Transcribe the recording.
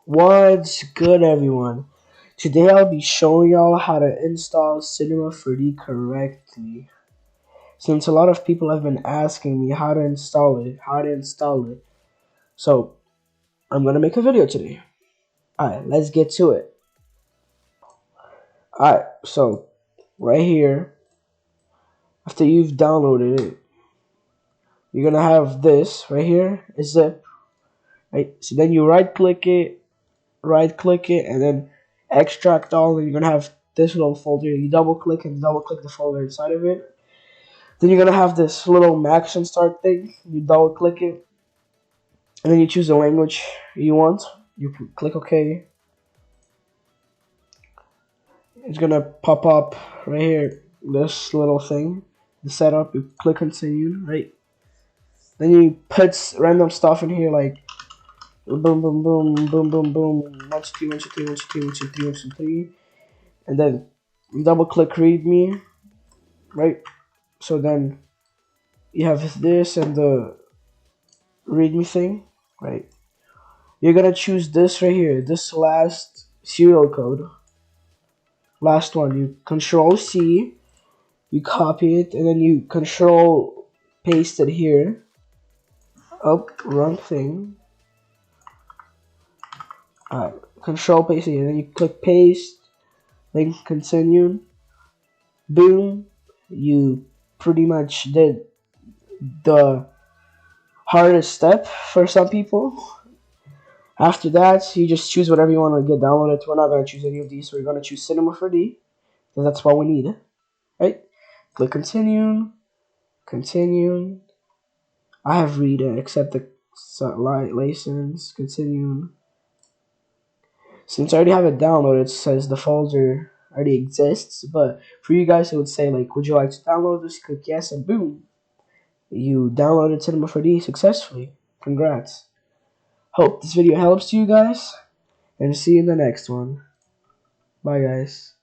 What's good, everyone? Today I'll be showing y'all how to install Cinema 4D correctly. Since a lot of people have been asking me how to install it. So I'm gonna make a video today. Alright, let's get to it. Alright, so right here, after you've downloaded it, you're gonna have this right here, a zip. Right? So then you right click it, and then extract all, and you're gonna have this little folder. You double click the folder inside of it. Then you're gonna have this little Max and Start thing. You double click it, and then you choose the language you want. You click OK. It's gonna pop up right here, this little thing, the setup. You click continue, right? Then you put random stuff in here like boom, boom, boom, boom, boom, boom, 1, 2, 3, 1, 2, 3, 1, 2, 3, 1, 2, 3, 1, 2, 3, and then you double click README, right? So then you have this and the README thing, right? You're gonna choose this right here, this last serial code, last one. You Control C, you copy it, and then you Control paste it here. Oh, wrong thing. Control paste it here, and then you click paste, then continue. Boom, you pretty much did the hardest step for some people. After that, you just choose whatever you want to get downloaded. We're not going to choose any of these. We're going to choose Cinema 4D, because that's what we need, right? Click continue, continue. I have read it, accept the license, continue. Since I already have it downloaded, it says the folder already exists, but for you guys, it would say, like, would you like to download this? Click yes, and boom. You downloaded Cinema 4D successfully. Congrats. Hope this video helps you guys, and see you in the next one. Bye, guys.